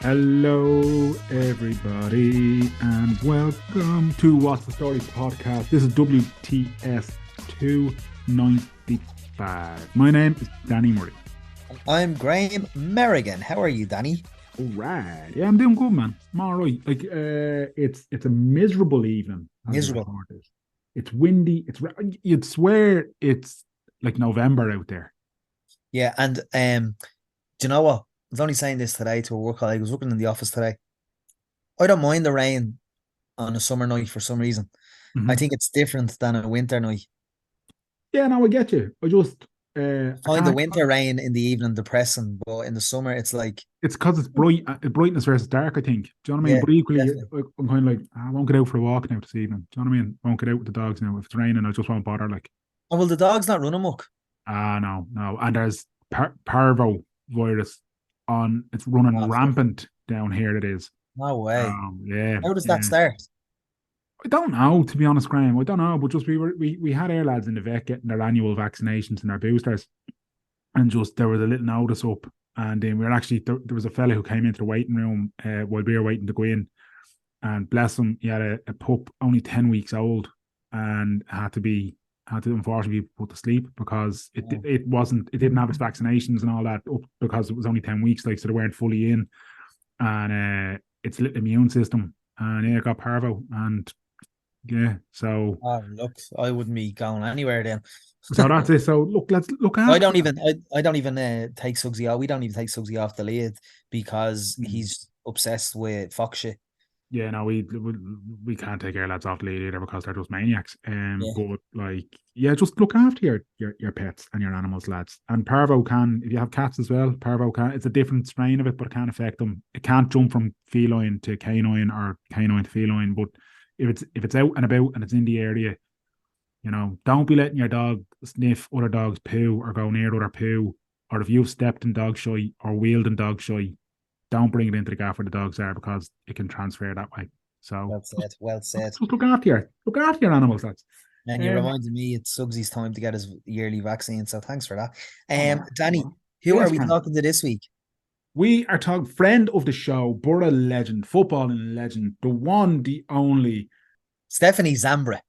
Hello, everybody, and welcome to What's the Story podcast. This is WTS 295. My name is Danny Murray. I'm Graham Merrigan. How are you, Danny? All right. Yeah, I'm doing good, man. I'm all right. Like, it's a miserable evening. Miserable. It's windy. You'd swear it's like November out there. Yeah, and do you know what? I was only saying this today to a work colleague. I was working in the office today. I don't mind the rain on a summer night for some reason. Mm-hmm. I think it's different than a winter night. Yeah, no, I get you. I just find the winter rain in the evening depressing, but in the summer it's like it's because it's brightness versus dark. I think. Do you know what I mean? Yeah, but equally, definitely. I'm kind of like, I won't get out for a walk now this evening. Do you know what I mean? I won't get out with the dogs now. If it's raining, I just won't bother. Like, oh well, the dog's not run amok. No, and there's parvo virus on. It's running rampant down here. It is. No way. Yeah. How does that start? I don't know, to be honest, Graham. I don't know, but just we had our lads in the vet getting their annual vaccinations and their boosters, and just there was a little notice up, and then we were actually there was a fella who came into the waiting room while we were waiting to go in, and bless him, he had a pup only 10 weeks old, and had to unfortunately be put to sleep because it didn't have its vaccinations and all that up because it was only 10 weeks, like, so they weren't fully in, and its little immune system, and it got parvo, and yeah, so look, I wouldn't be going anywhere then. So that's it. So look, let's look at. I don't even take Suggsy off. We don't even take Suggsy off the lead because he's obsessed with fox shit. Yeah, no, we can't take our lads off the lead either because they're just maniacs. But like, yeah, just look after your pets and your animals, lads. And parvo can, if you have cats as well, parvo can. It's a different strain of it, but it can affect them. It can't jump from feline to canine or canine to feline. But if it's out and about and it's in the area, you know, don't be letting your dog sniff other dogs' poo or go near other poo. Or if you've stepped in dog shite or wheeled in dog shite, don't bring it into the gaff where the dogs are because it can transfer that way. So well said. Just look after your animals, lads. And you reminded me it's Suggsy's time to get his yearly vaccine. So thanks for that. Danny, who are we talking to this week? We are talking friend of the show, Borough legend, footballing legend, the one, the only, Stephanie Zambra.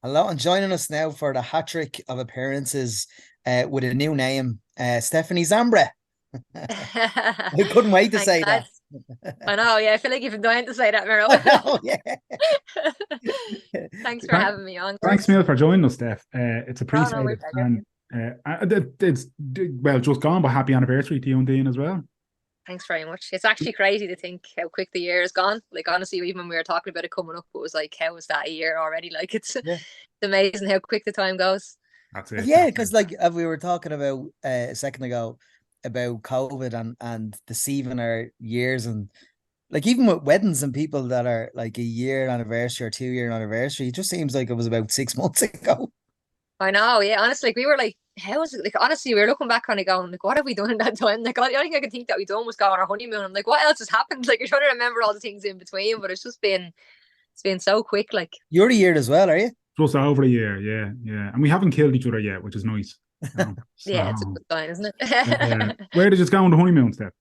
Hello, and joining us now for the hat-trick of appearances with a new name, Stephanie Zambra. I couldn't wait to say that. I know, yeah. I feel like you've been dying to say that, Meryl. I know, yeah. Thanks for having me on. Thanks, Neil, for joining us, Steph. It's appreciated. It's just gone, but happy anniversary to you and Dean as well. Thanks very much. It's actually crazy to think how quick the year has gone. Like, honestly, even when we were talking about it coming up, it was like, how is that a year already? Like, it's amazing how quick the time goes. That's it. Yeah, because like we were talking about a second ago about COVID and deceiving our years, and like even with weddings and people that are like a year anniversary or 2-year anniversary, it just seems like it was about 6 months ago. I know, yeah. Honestly, like, we were like, how is it? Like, honestly, we were looking back on it going, like, what have we done in that time? Like, the only thing I could think that we'd done was go on our honeymoon. I'm like, what else has happened? Like, you're trying to remember all the things in between, but it's been so quick. Like, you're a year as well, are you? Just over a year, yeah. And we haven't killed each other yet, which is nice. So, yeah, it's a good sign, isn't it? Where did you go on the honeymoon, Steph?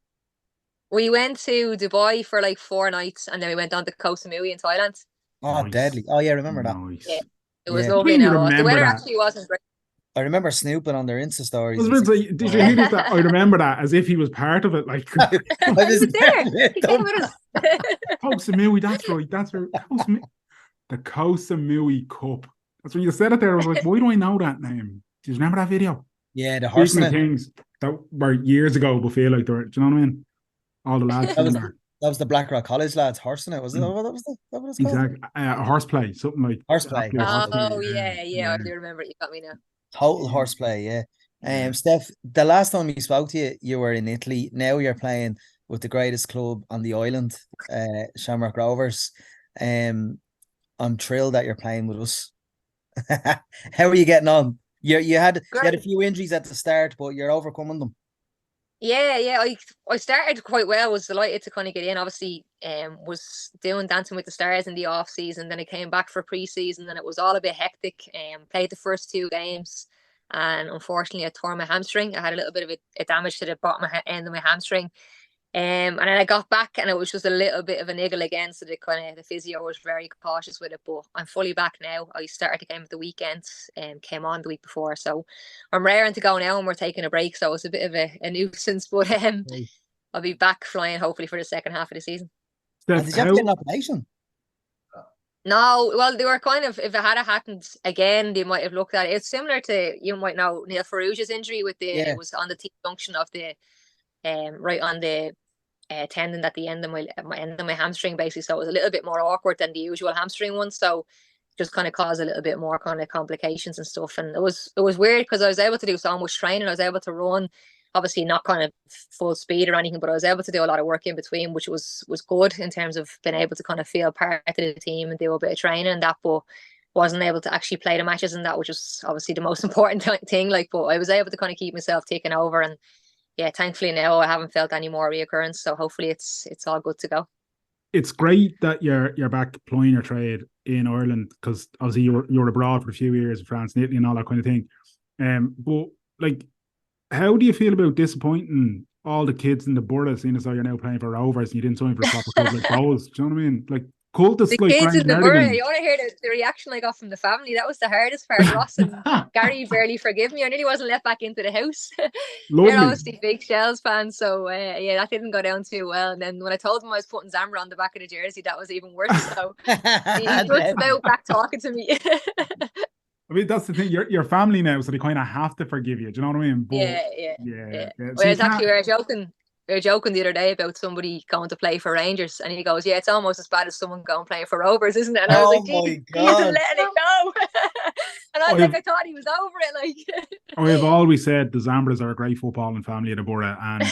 We went to Dubai for like 4 nights, and then we went on to Koh Samui in Thailand. Oh, nice. Deadly! Oh yeah, I remember that. Yeah, it was lovely. Now the weather actually wasn't great. I remember snooping on their Insta stories. Did you hear that? I remember that as if he was part of it. Like, I was there. He came with us. Koh Samui, that's right. The Koh Samui Cup. That's when you said it there. I was like, why do I know that name? Do you remember that video? Yeah, the horse things that were years ago, but feel like they're. Do you know what I mean? All the lads. that was the Blackrock College lads horsing it, was it? That was what it's called? Exactly. Horseplay, something like horseplay. Oh yeah, I do remember. You got me now. Total horseplay, yeah. Steph, the last time we spoke to you, you were in Italy. Now you're playing with the greatest club on the island, Shamrock Rovers. I'm thrilled that you're playing with us. How are you getting on? You had a few injuries at the start, but you're overcoming them. Yeah. I started quite well. Was delighted to kind of get in. Obviously, was doing Dancing with the Stars in the off season. Then I came back for pre-season, and it was all a bit hectic. Played the first 2 games, and unfortunately, I tore my hamstring. I had a little bit of a damage to the bottom end of my hamstring. And then I got back and it was just a little bit of a niggle again. So the physio was very cautious with it. But I'm fully back now. I started the game at the weekend and came on the week before. So I'm raring to go now and we're taking a break. So it's a bit of a nuisance. But I'll be back flying hopefully for the second half of the season. Steph, and did you have to get an operation? No, well, they were kind of, if it had happened again, they might have looked at it. It's similar to, you might know, Neil Farrugia's injury with it was on the T junction of the, right on the tendon at the end of my hamstring, basically. So it was a little bit more awkward than the usual hamstring one. So just kind of caused a little bit more kind of complications and stuff. And it was weird because I was able to do so much training. I was able to run, obviously not kind of full speed or anything, but I was able to do a lot of work in between, which was good in terms of being able to kind of feel part of the team and do a bit of training and that, but wasn't able to actually play the matches and that, which was obviously the most important thing. Like, but I was able to kind of keep myself ticking over, and yeah, thankfully now I haven't felt any more reoccurrence, so hopefully it's all good to go. It's great that you're back plying your trade in Ireland, because obviously you were abroad for a few years in France and Italy and all that kind of thing. But like, how do you feel about disappointing all the kids in the borough, seeing as though you're now playing for Rovers and you didn't sign for a proper club like Bowes? Do you know what I mean? Like, cultists the like kids Brian in the Hardigan. borough, you want to hear the reaction I got from the family? That was the hardest part. Ross and Gary barely forgive me. I nearly wasn't let back into the house. They're obviously big Shells fans, so yeah, that didn't go down too well. And then when I told them I was putting Zambra on the back of the jersey, that was even worse. So he just about back talking to me. I mean, that's the thing. Your family now, so they kind of have to forgive you. Do you know what I mean? But, yeah. Whereas actually, we were joking the other day about somebody going to play for Rangers, and he goes, "Yeah, it's almost as bad as someone going playing for Rovers, isn't it?" And I was like, "Jesus, letting it go." And I was I thought he was over it. Like, I've always said the Zambras are a great footballing family at the borough, and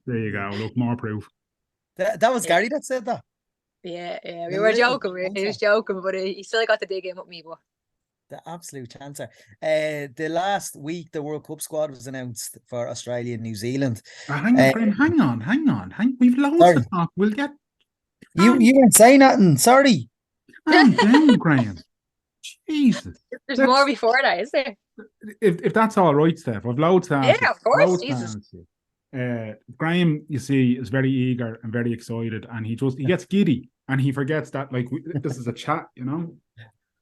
there you go. Look, more proof. That was Gary that said that. Yeah. We were joking. He was joking, but he still got to dig in with me, but. The absolute chancer. The last week, the World Cup squad was announced for Australia and New Zealand. Hang on. We've loads to talk. We'll get. You weren't saying nothing. Sorry. Calm down, Graham. Jesus. There's more before that, is there? If that's all right, Steph, I've loads to ask. Yeah, of course. Jesus. Graham, you see, is very eager and very excited, and he gets giddy, and he forgets that this is a chat, you know.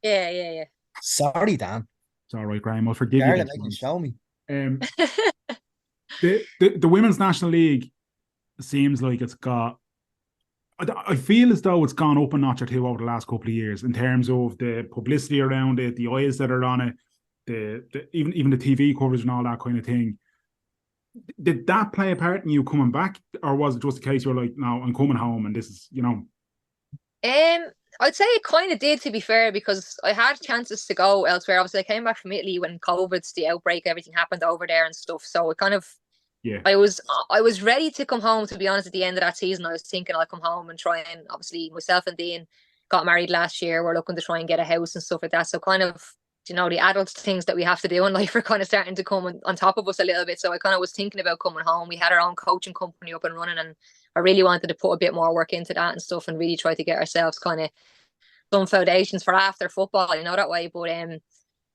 Yeah. Sorry, Dan. It's all right, Graham. I'll forgive you. They can show me. The Women's National League seems like it's got. I feel as though it's gone up a notch or two over the last couple of years in terms of the publicity around it, the eyes that are on it, even the TV coverage and all that kind of thing. Did that play a part in you coming back, or was it just a case you were like, "No, I'm coming home," and this is, you know? I'd say it kind of did, to be fair, because I had chances to go elsewhere. Obviously, I came back from Italy when COVID's the outbreak, everything happened over there and stuff. So it kind of, I was ready to come home, to be honest. At the end of that season, I was thinking I'll come home and try, and obviously myself and Dean got married last year. We're looking to try and get a house and stuff like that. So kind of, you know, the adult things that we have to do in life are kind of starting to come on top of us a little bit. So I kind of was thinking about coming home. We had our own coaching company up and running, and I really wanted to put a bit more work into that and stuff, and really try to get ourselves kind of some foundations for after football, you know, that way. But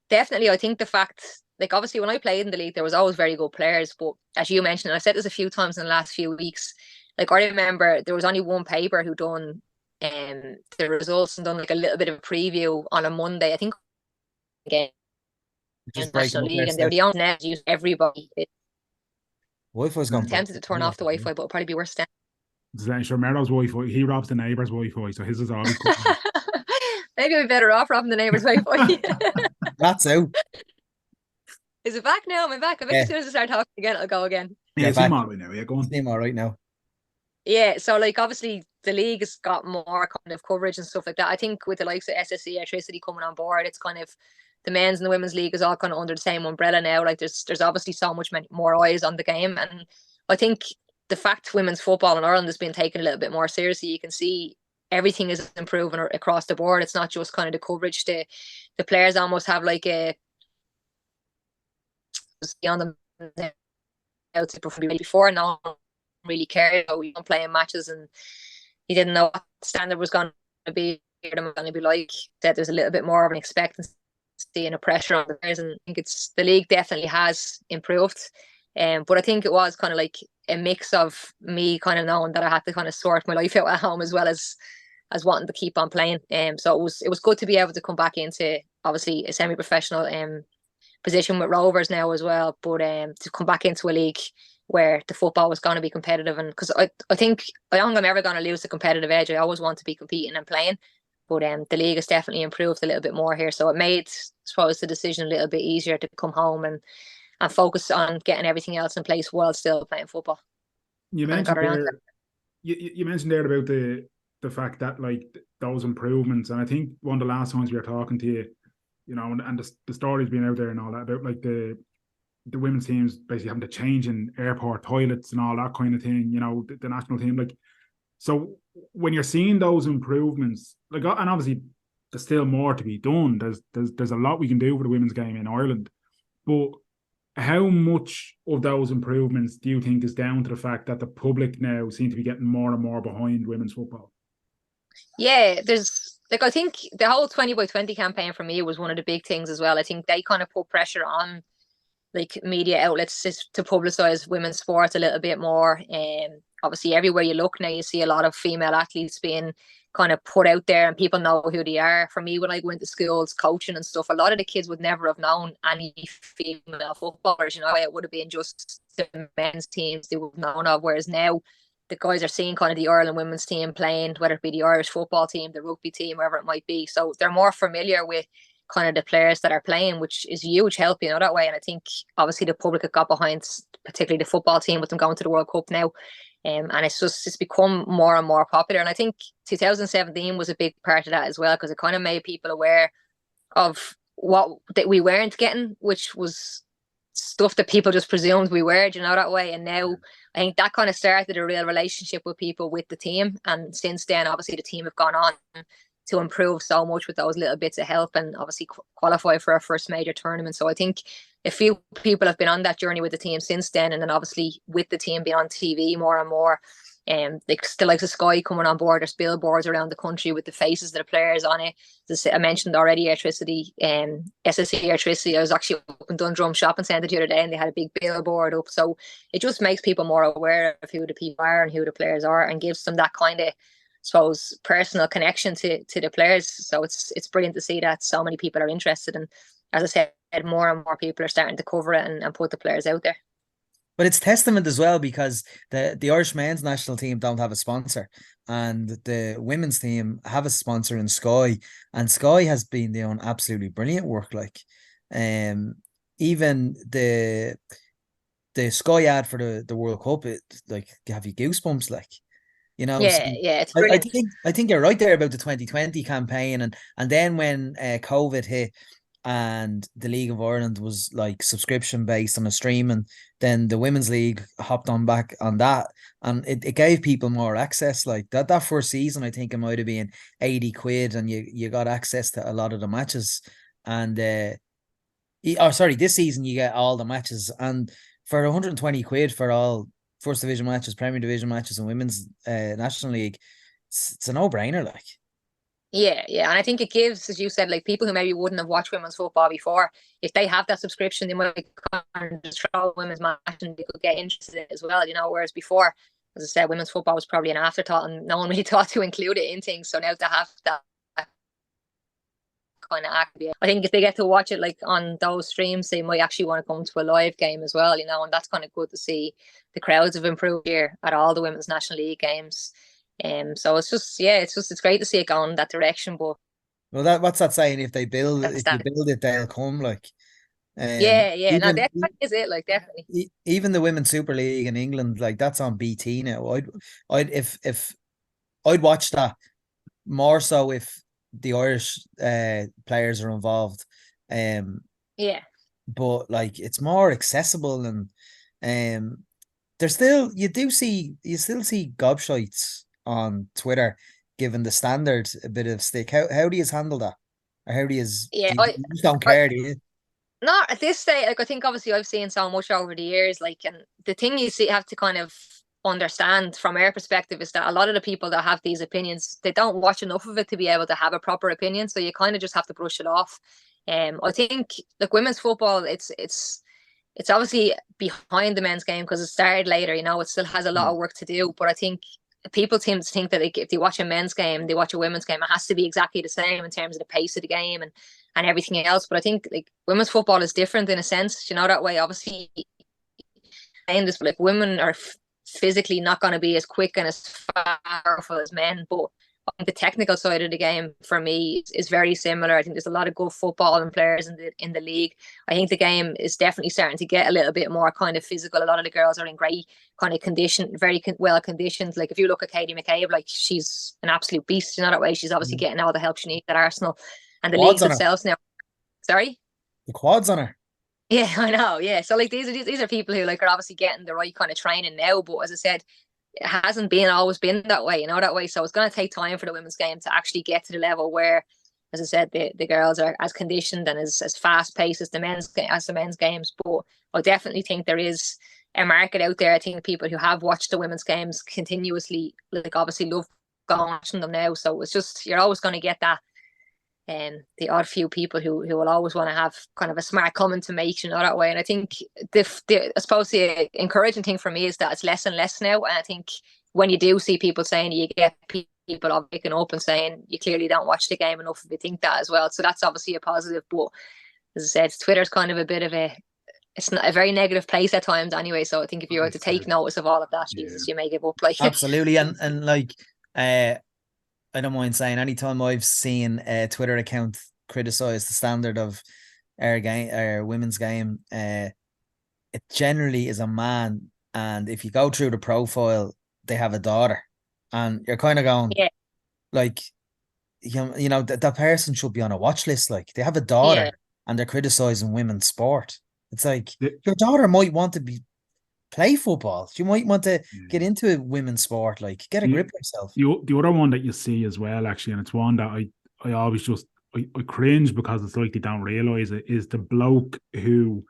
definitely, I think the fact, like, obviously when I played in the league, there was always very good players, but as you mentioned, and I've said this a few times in the last few weeks, like, I remember there was only one paper who done the results and done like a little bit of a preview on a Monday, I think, again, just National League, and they were the only net use everybody. Wi-Fi's gone. I'm tempted to turn off the Wi-Fi, but it'll probably be worse than. Sure, Merlow's Wi-Fi, he robs the neighbour's Wi-Fi, so his is always Maybe I'd be better off robbing the neighbour's Wi-Fi. That's out. Is it back now? Am I back? I bet as soon as I start talking again, it'll go again. Yeah, it's all right now. Yeah, go on. It's all right now. Yeah, so like obviously the league has got more kind of coverage and stuff like that. I think with the likes of SSE Electricity coming on board, it's kind of the men's and the women's league is all kind of under the same umbrella now. Like there's obviously so much more eyes on the game, and I think the fact women's football in Ireland has been taken a little bit more seriously. You can see everything is improving across the board. It's not just kind of the coverage. The players almost have like a on them now before. No one really cared about playing matches, and you didn't know what the standard was going to be, or them going to be like. That there's a little bit more of an expectancy and a pressure on the players, and I think the league definitely has improved. But I think it was kind of like a mix of me kind of knowing that I had to kind of sort my life out at home as well as wanting to keep on playing. So it was good to be able to come back into obviously a semi-professional position with Rovers now as well, but to come back into a league where the football was going to be competitive, and because I think I don't think I'm ever going to lose the competitive edge. I always want to be competing and playing, but the league has definitely improved a little bit more here, so it made, I suppose, the decision a little bit easier to come home and focus on getting everything else in place while still playing football. You mentioned there, you mentioned there about the fact that like those improvements, and I think one of the last times we were talking to you, you know, and the stories being out there and all that about like the women's teams basically having to change in airport toilets and all that kind of thing, you know, the national team. Like, so when you're seeing those improvements, like, and obviously there's still more to be done. There's a lot we can do for the women's game in Ireland. But how much of those improvements do you think is down to the fact that the public now seem to be getting more and more behind women's football? Yeah, there's like, I think the whole 20 by 20 campaign for me was one of the big things as well. I think they kind of put pressure on like media outlets just to publicize women's sports a little bit more. Obviously everywhere you look now, you see a lot of female athletes being kind of put out there and people know who they are. For me, when I went to schools coaching and stuff, a lot of the kids would never have known any female footballers, you know. It would have been just the men's teams they would have known of, whereas now the guys are seeing kind of the Ireland women's team playing, whether it be the Irish football team, the rugby team, wherever it might be. So they're more familiar with kind of the players that are playing, which is huge help, you know, that way. And I think obviously the public have got behind, particularly the football team with them going to the World Cup now. And it's become more and more popular. And I think 2017 was a big part of that as well, because it kind of made people aware of what that we weren't getting, which was stuff that people just presumed we were, you know, that way. And now I think that kind of started a real relationship with people with the team. And since then, obviously the team have gone on to improve so much with those little bits of help, and obviously qualify for our first major tournament. So I think a few people have been on that journey with the team since then, and then obviously with the team being on TV more and more, like still like the Sky coming on board. There's billboards around the country with the faces of the players on it. As I mentioned already, electricity, SSE electricity. I was actually up in Dundrum Shopping Centre the other day, and they had a big billboard up. So it just makes people more aware of who the people are and who the players are, and gives them that kind of, suppose, personal connection to the players. So it's brilliant to see that so many people are interested, and as I said, more and more people are starting to cover it and put the players out there. But it's testament as well, because the Irish men's national team don't have a sponsor, and the women's team have a sponsor in Sky, and Sky has been doing absolutely brilliant work. Like, even the Sky ad for the World Cup, it like have you goosebumps, like. You know, yeah, so it's brilliant. I think you're right there about the 2020 campaign, and then when COVID hit and the League of Ireland was like subscription based on a stream, and then the Women's League hopped on back on that, and it gave people more access. Like that first season, I think it might have been 80 quid, and you got access to a lot of the matches. And this season you get all the matches, and for 120 quid for all First Division matches, Premier Division matches, and Women's National League, it's a no-brainer, like. Yeah, and I think it gives, as you said, like people who maybe wouldn't have watched women's football before, if they have that subscription, they might kind of just throw a women's match and they could get interested in it as well, you know. Whereas before, as I said, women's football was probably an afterthought, and no one really thought to include it in things. So now to have that kind of act, I think if they get to watch it like on those streams, they might actually want to come to a live game as well, you know. And that's kind of good to see. The crowds have improved here at all the Women's National League games. So it's great to see it going that direction. But well, what's that saying? If you build it, they'll come. Like, no, definitely is it. Like, definitely. Even the Women's Super League in England, like that's on BT now. I'd watch that more so if the Irish players are involved. But like it's more accessible, and there's still you still see gobshites on Twitter giving the Standard a bit of stick. How do you handle that? Or how do you just don't care, do you? Not at this stage. Like, I think obviously I've seen so much over the years, like, and the thing have to kind of understand from our perspective is that a lot of the people that have these opinions, they don't watch enough of it to be able to have a proper opinion. So you kind of just have to brush it off. I think like women's football, it's it's obviously behind the men's game because it started later. It still has a lot of work to do. But I think people seem to think that if they watch a men's game, they watch a women's game, it has to be exactly the same in terms of the pace of the game and everything else. But I think women's football is different in a sense, that way. Obviously, in this, women are physically not going to be as quick and as powerful as men, but I think the technical side of the game for me is very similar. I think there's a lot of good footballing players in the league. I think the game is definitely starting to get a little bit more kind of physical. A lot of the girls are in great kind of condition, very well conditioned. If you look at Katie McCabe, she's an absolute beast. That way. She's obviously getting all the help she needs at Arsenal, and the league themselves now. Sorry, the quads on her. Yeah, I know. Yeah, so these are people who are obviously getting the right kind of training now. But as I said, it hasn't always been that way, that way. So it's going to take time for the women's game to actually get to the level where, as I said, the girls are as conditioned and as fast paced as the men's games. But I definitely think there is a market out there. I think people who have watched the women's games continuously, obviously love going watching them now. So it's just, you're always going to get that. The odd few people who will always want to have kind of a smart comment to make, that way. And I think I suppose the encouraging thing for me is that it's less and less now. And I think when you do see people saying, you get people all waking up and saying you clearly don't watch the game enough if you think that as well. So that's obviously a positive. But as I said, Twitter's kind of a bit of it's not a very negative place at times anyway. So I think if you were to take notice of all of that, Jesus, you may give up. Absolutely. And I don't mind saying, anytime I've seen a Twitter account criticize the standard of our women's game, it generally is a man. And if you go through the profile, they have a daughter, and you're kind of going, that person should be on a watch list. They have a daughter and they're criticizing women's sport. It's your daughter might want to play football. You might want to get into women's sport. Get a grip of yourself. The other one that you see as well, actually, and it's one that I always just I cringe because it's they don't realise it, is the bloke who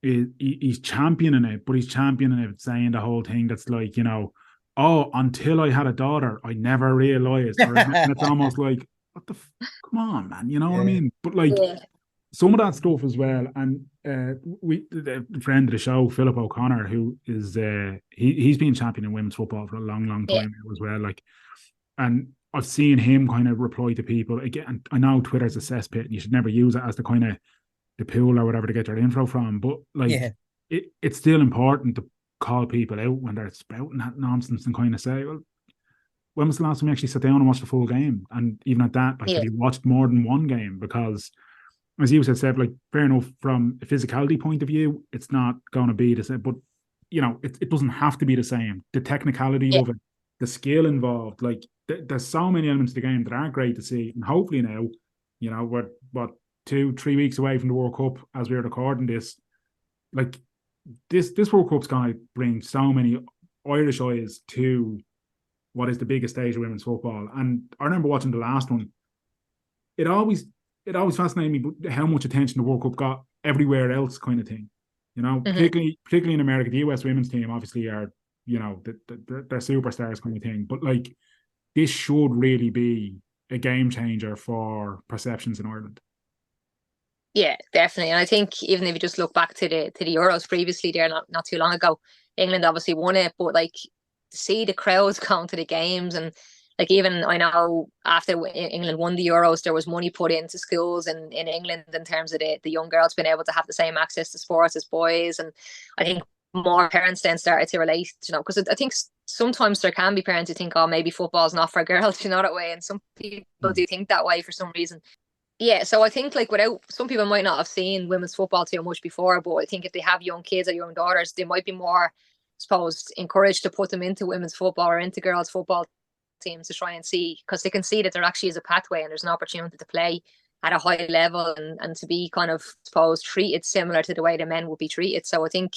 he's championing it, but he's championing it saying the whole thing that's oh, until I had a daughter, I never realised. And it's almost what the come on, man, what I mean? But some of that stuff as well, and the friend of the show, Philip O'Connor, who is he's been champion in women's football for a long time now as well. And I've seen him kind of reply to people again. I know Twitter's a cesspit, and you should never use it as the kind of the pool or whatever to get their info from. But it's still important to call people out when they're spouting that nonsense and kind of say, well, when was the last time you actually sat down and watched the full game? And even at that, have you watched more than one game? Because as you said, Steph, fair enough, from a physicality point of view, it's not going to be the same. But, it doesn't have to be the same. The technicality of it, the skill involved, there's so many elements of the game that are great to see. And hopefully now, we're, 2-3 weeks away from the World Cup as we're recording this. This World Cup's going to bring so many Irish eyes to what is the biggest stage of women's football. And I remember watching the last one. It always fascinated me how much attention the World Cup got everywhere else, kind of thing. Particularly in America, the US women's team obviously are, they're superstars, kind of thing. But this should really be a game changer for perceptions in Ireland. Yeah, definitely. And I think even if you just look back to the Euros previously there, not too long ago, England obviously won it, but to see the crowds going to the games, and even I know after England won the Euros, there was money put into schools in England in terms of the young girls being able to have the same access to sports as boys. And I think more parents then started to relate, because I think sometimes there can be parents who think, oh, maybe football's not for girls, that way. And some people do think that way for some reason. Yeah, so I think without, some people might not have seen women's football too much before, but I think if they have young kids or young daughters, they might be more, I suppose, encouraged to put them into women's football or into girls' football teams to try and see, because they can see that there actually is a pathway and there's an opportunity to play at a high level and to be kind of, I suppose, treated similar to the way the men would be treated. So I think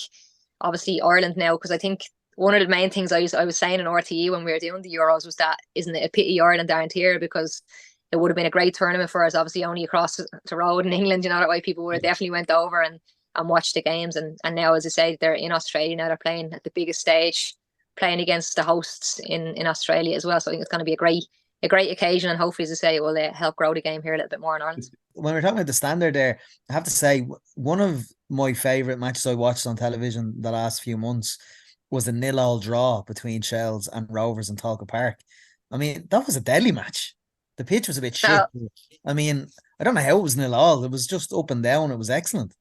obviously Ireland now, because I think one of the main things I was saying in RTE when we were doing the Euros was that, isn't it a pity Ireland aren't here, because it would have been a great tournament for us, obviously only across the road in England, that way people would have definitely went over and watched the games. And now, as I say, they're in Australia now, they're playing at the biggest stage, playing against the hosts in Australia as well. So I think it's going to be a great occasion, and hopefully, as I say, it will help grow the game here a little bit more in Ireland. When we're talking about the standard there, I have to say, one of my favourite matches I watched on television the last few months was a 0-0 draw between Shells and Rovers in Talca Park. I mean, that was a deadly match. The pitch was a bit shit. I mean, I don't know how it was 0-0. It was just up and down. It was excellent.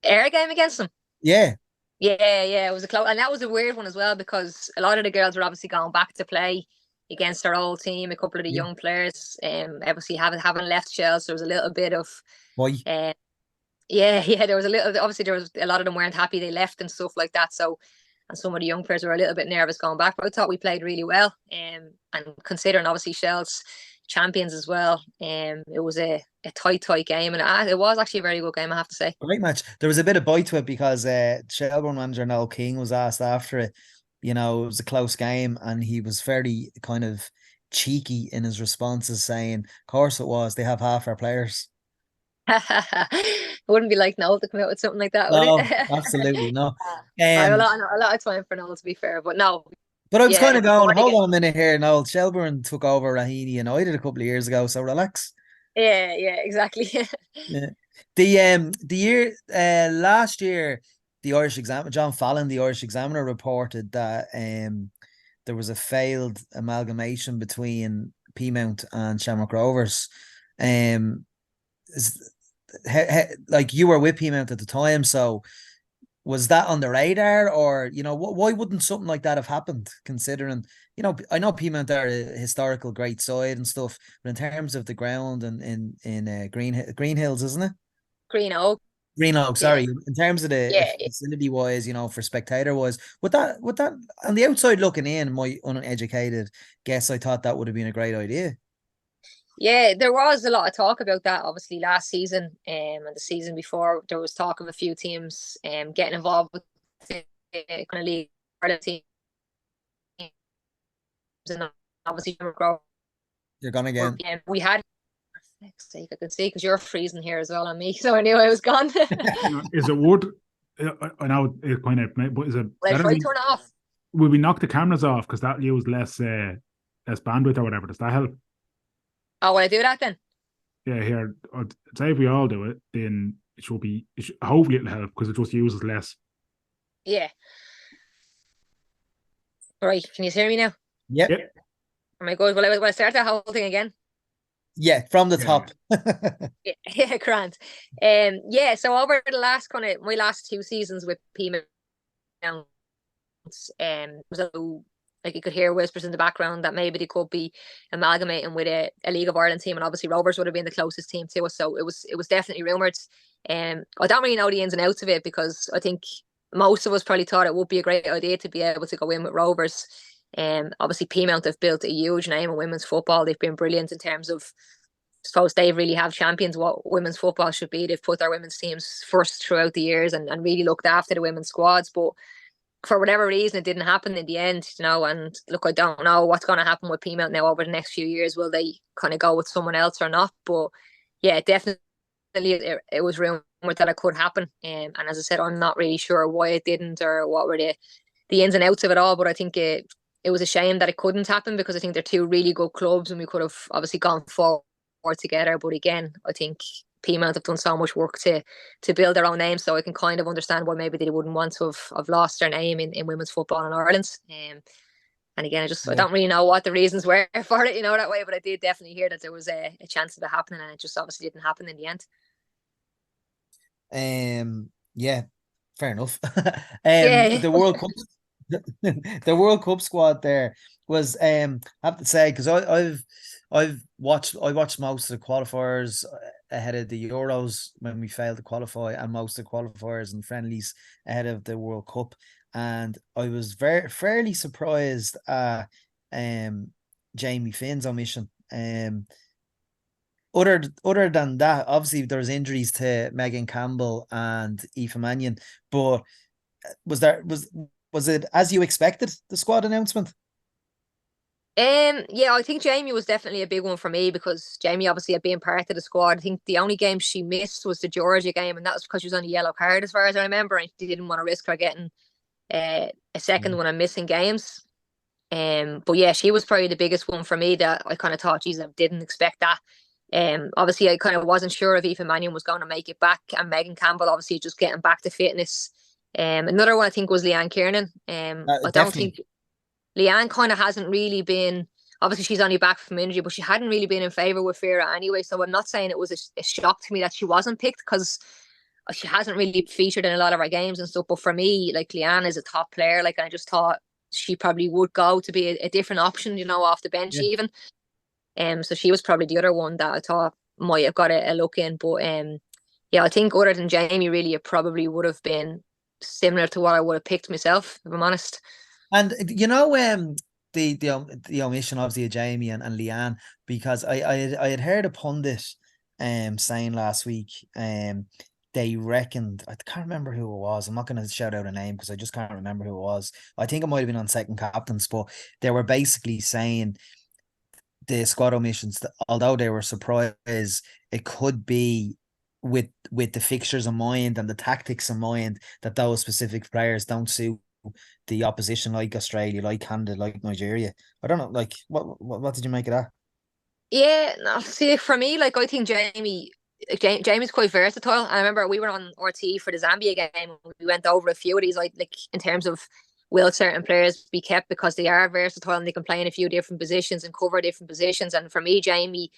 Air game against them. Yeah. Yeah, it was a close, and that was a weird one as well because a lot of the girls were obviously going back to play against their old team. A couple of the young players, obviously having left Shells, there was a little bit of, Boy. Yeah, there was a little. Obviously, there was a lot of them weren't happy they left and stuff like that. So, and some of the young players were a little bit nervous going back. But I thought we played really well. And considering obviously Shells champions as well, it was a tight game, and it was actually a very good game, I have to say. Great match. There was a bit of bite to it because Shelbourne manager Noel King was asked after it. You know, it was a close game, and he was fairly kind of cheeky in his responses, saying, "Of course it was. They have half our players." It wouldn't be like Noel to come out with something like that, No, would it? absolutely no. I have a lot of time for Noel, to be fair, but no. But I was kind of going, hold on a minute here. Noel, Shelbourne took over Raheny United a couple of years ago, so relax. Yeah, exactly. Yeah. The year last year, the Irish Examiner, John Fallon, the Irish Examiner, reported that there was a failed amalgamation between Peamount and Shamrock Rovers. Like you were with Peamount at the time, so was that on the radar, or why wouldn't something like that have happened? Considering I know Peamount are a historical great side and stuff, but in terms of the ground and in Green Hills, isn't it? Green Oak, sorry. In terms of the facility wise, for spectator wise, would that on the outside looking in, my uneducated guess, I thought that would have been a great idea. Yeah, there was a lot of talk about that, obviously, last season and the season before. There was talk of a few teams getting involved with the kind of league teams, and obviously you're gone again. We had, for fuck's sake, I could see because you're freezing here as well on me, so I knew I was gone. Is it wood? I know it kind of, but is it? Well, turn it off. Will we knock the cameras off because that use less bandwidth or whatever? Does that help? Oh, will I do that then? Yeah, here. I'd say if we all do it, then it should be. Hopefully, it'll help because it just uses less. Yeah. All right. Can you hear me now? Yep. Am I good? Will I start that whole thing again? Yeah, from the top. Yeah, grand. So over the last my last 2 seasons with Peamount, so like you could hear whispers in the background that maybe they could be amalgamating with a League of Ireland team, and obviously Rovers would have been the closest team to us. So it was definitely rumoured. I don't really know the ins and outs of it because I think most of us probably thought it would be a great idea to be able to go in with Rovers. Obviously Peamount have built a huge name in women's football. They've been brilliant in terms of, I suppose they really have championed what women's football should be. They've put their women's teams first throughout the years and really looked after the women's squads. But for whatever reason, it didn't happen in the end, and look, I don't know what's going to happen with Peamount now over the next few years. Will they kind of go with someone else or not? But yeah, definitely it was rumored that it could happen. And as I said, I'm not really sure why it didn't or what were the ins and outs of it all. But I think it was a shame that it couldn't happen because I think they're 2 really good clubs and we could have obviously gone forward together. But again, I think Peamount have done so much work to build their own name, so I can kind of understand why maybe they wouldn't want to have lost their name in women's football in Ireland. And again, I don't really know what the reasons were for it, that way, but I did definitely hear that there was a chance of it happening, and it just obviously didn't happen in the end. Yeah, fair enough. The World Cup, the World Cup squad there was I have to say, because I watched most of the qualifiers ahead of the Euros when we failed to qualify, and most of the qualifiers and friendlies ahead of the World Cup, and I was fairly surprised at Jamie Finn's omission. Other than that, obviously there was injuries to Megan Campbell and Aoife Mannion, but was it as you expected, the squad announcement? Yeah, I think Jamie was definitely a big one for me because Jamie obviously had been part of the squad. I think the only game she missed was the Georgia game, and that was because she was on a yellow card, as far as I remember, and she didn't want to risk her getting a second one and missing games. But yeah, she was probably the biggest one for me that I kind of thought, geez, I didn't expect that. Obviously, I kind of wasn't sure if Aoife Mannion was going to make it back, and Megan Campbell obviously just getting back to fitness. Another one I think was Leanne Kiernan. I don't Definitely. think Leanne kind of hasn't really been. Obviously, she's only back from injury, but she hadn't really been in favour with Fira anyway. So I'm not saying it was a shock to me that she wasn't picked, because she hasn't really featured in a lot of our games and stuff. But for me, like, Leanne is a top player. Like, I just thought she probably would go to be a different option, you know, off the bench even. So she was probably the other one that I thought might have got a look in. But yeah, I think other than Jamie, really, it probably would have been similar to what I would have picked myself, if I'm honest. And you know, the omission obviously of Jamie and Leanne, because I had heard a pundit saying last week they reckoned, I can't remember who it was. I'm not going to shout out a name because I just can't remember who it was. I think it might have been on Second Captains, but they were basically saying the squad omissions, although they were surprised, it could be with the fixtures in mind and the tactics in mind that those specific players don't suit the opposition, like Australia, like Canada, like Nigeria. I don't know, like what did you make of that? Yeah, no, see, for me, like, I think Jamie's quite versatile. I remember we were on RT for the Zambia game. We went over a few of these, like in terms of will certain players be kept because they are versatile and they can play in a few different positions and cover different positions. And for me, Jamie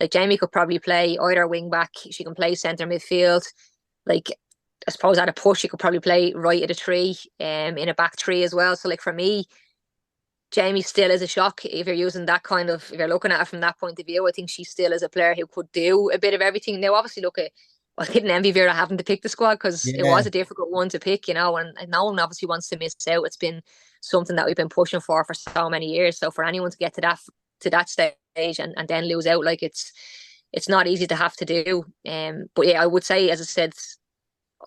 could probably play either wing back. She can play centre midfield. Like, I suppose at a push, she could probably play right at a three, in a back three as well. So, like, for me, Jamie still is a shock if you're using that kind of, if you're looking at it from that point of view. I think she still is a player who could do a bit of everything. Now, obviously, I didn't envy Vera having to pick the squad, because it was a difficult one to pick, you know, and no one obviously wants to miss out. It's been something that we've been pushing for so many years. So for anyone to get to that stage and then lose out, like, it's not easy to have to do. But yeah, I would say, as I said,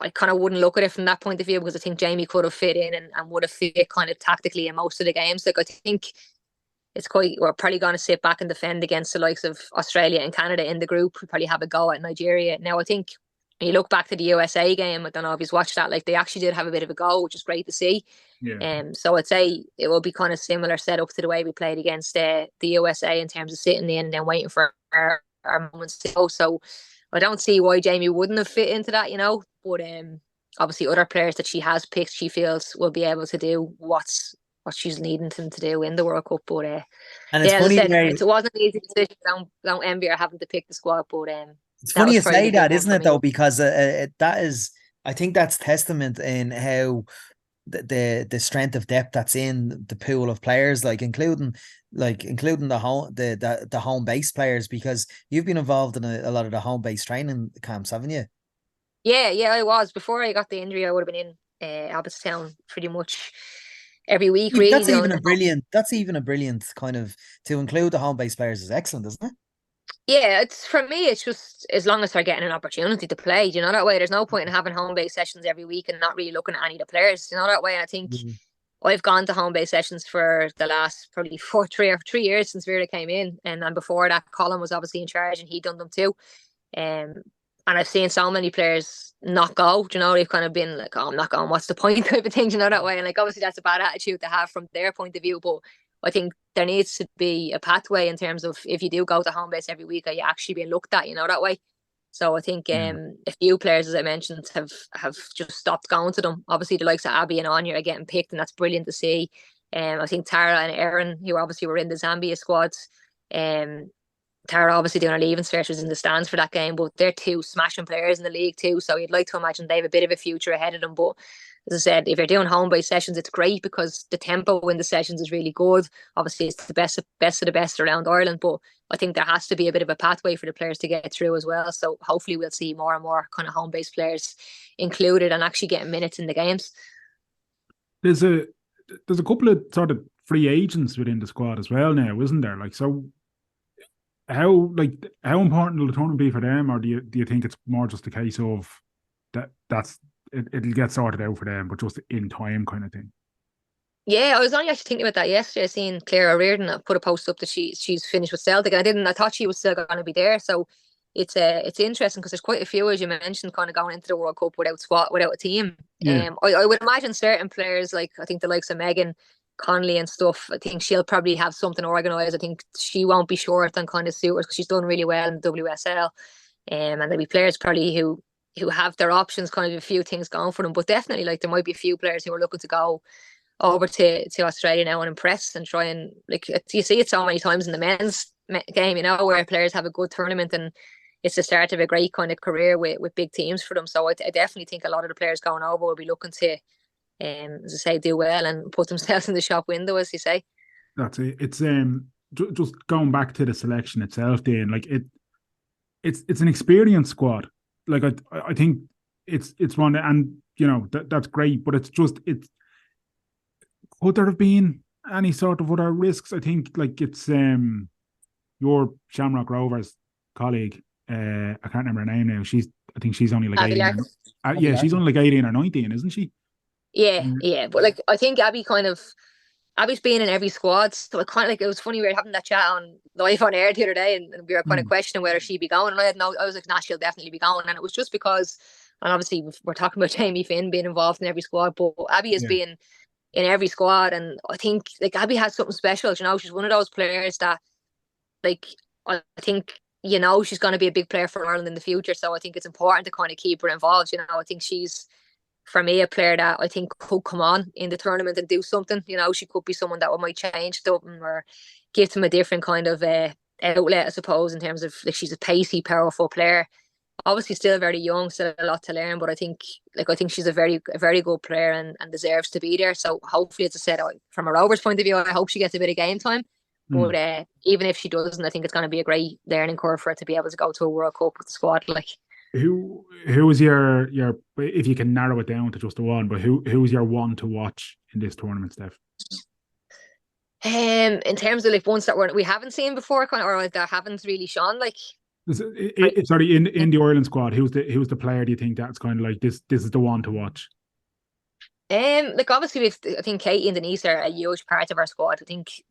I kind of wouldn't look at it from that point of view, because I think Jamie could have fit in and would have fit kind of tactically in most of the games. Like, I think we're probably going to sit back and defend against the likes of Australia and Canada in the group. We probably have a go at Nigeria. Now, I think when you look back to the USA game, I don't know if you've watched that, like, they actually did have a bit of a go, which is great to see. So I'd say it will be kind of similar setup to the way we played against the USA, in terms of sitting in and then waiting for our moments to go. So I don't see why Jamie wouldn't have fit into that, you know. But obviously other players that she has picked, she feels will be able to do what she's needing them to do in the World Cup. But and it's funny, it wasn't an easy decision. Don't envy her having to pick the squad. But it's funny you say that, isn't it, though? Because that is, I think that's testament in how the strength of depth that's in the pool of players, including the home base players, because you've been involved in a lot of the home base training camps, haven't you? Yeah, I was. Before I got the injury, I would have been in Abbottstown pretty much every week. Really, that's even a brilliant kind of, to include the home base players is excellent, isn't it? Yeah, for me, it's just as long as they're getting an opportunity to play, you know, that way. There's no point in having home base sessions every week and not really looking at any of the players, you know, that way. And I think I've gone to home base sessions for the last probably 3 years since Vera came in, and before that, Colin was obviously in charge and he'd done them too. And I've seen so many players not go, you know, they've kind of been like, oh, I'm not going, what's the point, type of thing, you know, that way. And like, obviously that's a bad attitude to have from their point of view, but I think there needs to be a pathway in terms of, if you do go to home base every week, are you actually being looked at, you know, that way. So I think a few players, as I mentioned, have just stopped going to them. Obviously the likes of Abby and Anya are getting picked, and that's brilliant to see. I think Tara and Erin, who obviously were in the Zambia squads, Tara obviously doing her leaving cert, was in the stands for that game, but they're two smashing players in the league too, so you'd like to imagine they have a bit of a future ahead of them. But as I said, if you're doing home-based sessions, it's great because the tempo in the sessions is really good. Obviously, it's the best of the best around Ireland, but I think there has to be a bit of a pathway for the players to get through as well. So hopefully we'll see more and more kind of home-based players included and actually getting minutes in the games. There's a couple of sort of free agents within the squad as well now, isn't there? Like, so how important will the tournament be for them, or do you think it's more just a case of it'll get sorted out for them, but just in time kind of thing? Yeah, I was only actually thinking about that yesterday. I seen Claire O'Riordan put a post up that she's finished with Celtic. I thought she was still going to be there. So it's interesting because there's quite a few, as you mentioned, kind of going into the World Cup without a team. Yeah. I would imagine certain players, like I think the likes of Megan, Conley and stuff, I think she'll probably have something organised. I think she won't be short on kind of suitors because she's done really well in the WSL. And there'll be players probably who have their options, kind of a few things going for them. But definitely, like, there might be a few players who are looking to go over to Australia now and impress and try and, like, you see it so many times in the men's game, you know, where players have a good tournament and it's the start of a great kind of career with big teams for them. So I definitely think a lot of the players going over will be looking to, as I say, do well and put themselves in the shop window, as you say. That's it. It's just going back to the selection itself, Dane. Like, it's an experienced squad. Like, I think it's one, and you know that's great. But it's could there have been any sort of other risks? I think, like, it's your Shamrock Rovers colleague. I can't remember her name now. I think she's only like 18. Yeah, she's only like 18 or 19, isn't she? Yeah. But like, I think Abby's been in every squad, so it was funny, we were having that chat on live on air the other day, and we were kind of questioning whether she'd be going, and I was like, nah, she'll definitely be going. And it was just because, and obviously we're talking about Jamie Finn being involved in every squad, but Abby has been in every squad, and I think, like, Abby has something special. You know, she's one of those players that, like, I think, you know, she's going to be a big player for Ireland in the future, so I think it's important to kind of keep her involved. You know, I think she's, for me, a player that I think could come on in the tournament and do something. You know, she could be someone that might change something or give them a different kind of outlet, I suppose, in terms of, like, she's a pacey, powerful player. Obviously still very young, still a lot to learn, but I think she's a very good player and deserves to be there. So hopefully, as I said, from a Rovers point of view, I hope she gets a bit of game time. But even if she doesn't, I think it's going to be a great learning curve for her to be able to go to a World Cup with the squad. Like, who was your, if you can narrow it down to just the one, but who was your one to watch in this tournament, Steph? In terms of, like, ones that we haven't seen before, kind of, or that haven't really shone, like. Sorry, in the Ireland squad, who's the player do you think that's kind of like this is the one to watch? Like, obviously I think Katie and Denise are a huge part of our squad. I think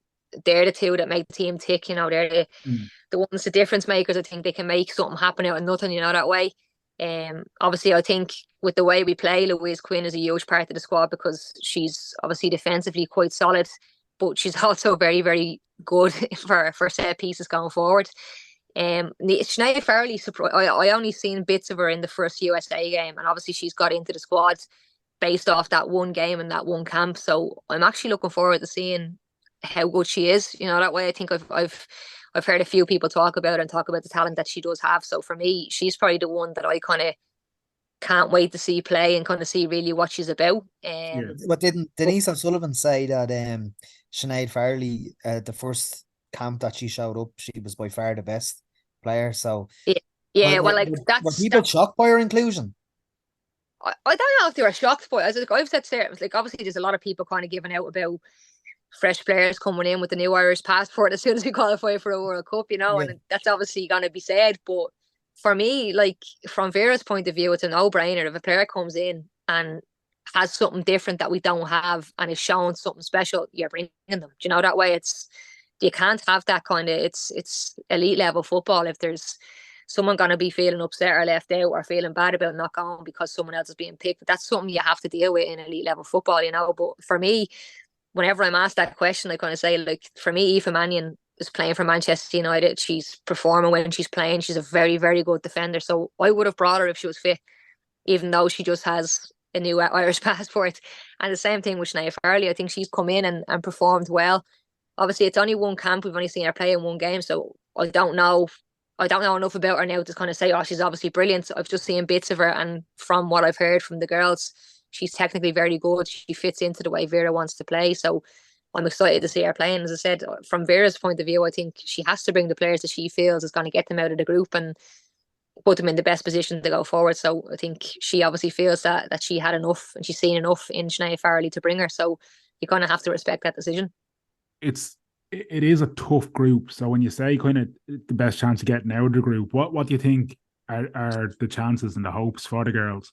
they're the two that make the team tick. You know, they're the ones, the difference makers. I think they can make something happen out of nothing, you know, that way. Obviously, I think with the way we play, Louise Quinn is a huge part of the squad because she's obviously defensively quite solid, but she's also very, very good for set pieces going forward. Sinead Farrelly, I only seen bits of her in the first USA game, and obviously she's got into the squad based off that one game and that one camp. So I'm actually looking forward to seeing how good she is. You know, that way I think I've heard a few people talk about the talent that she does have. So for me, she's probably the one that I kind of can't wait to see play and kind of see really what she's about. But didn't Denise O'Sullivan say that Sinead Farrelly, the first camp that she showed up, she was by far the best player? So were people shocked by her inclusion? I don't know if they were shocked by it. As I've said, Sarah, it was like, obviously there's a lot of people kind of giving out about fresh players coming in with the new Irish passport as soon as we qualify for a World Cup, you know, and that's obviously going to be said. But for me, like, from Vera's point of view, it's a no-brainer. If a player comes in and has something different that we don't have and is showing something special, you're bringing them. Do you know, that way you can't have that kind of, it's elite level football if there's someone going to be feeling upset or left out or feeling bad about not going because someone else is being picked. But that's something you have to deal with in elite level football, you know. But for me, whenever I'm asked that question, I kind of say, like, for me, Aoife Mannion is playing for Manchester United. She's performing when she's playing. She's a very, very good defender. So I would have brought her if she was fit, even though she just has a new Irish passport. And the same thing with Sinead Farrelly. I think she's come in and performed well. Obviously, it's only one camp. We've only seen her play in one game. So I don't know enough about her now to kind of say, oh, she's obviously brilliant. I've just seen bits of her. And from what I've heard from the girls, she's technically very good. She fits into the way Vera wants to play. So I'm excited to see her playing. As I said, from Vera's point of view, I think she has to bring the players that she feels is going to get them out of the group and put them in the best position to go forward. So I think she obviously feels that she had enough and she's seen enough in Sinead Farrelly to bring her. So you kind of have to respect that decision. It is a tough group. So when you say kind of the best chance of getting out of the group, what do you think are the chances and the hopes for the girls?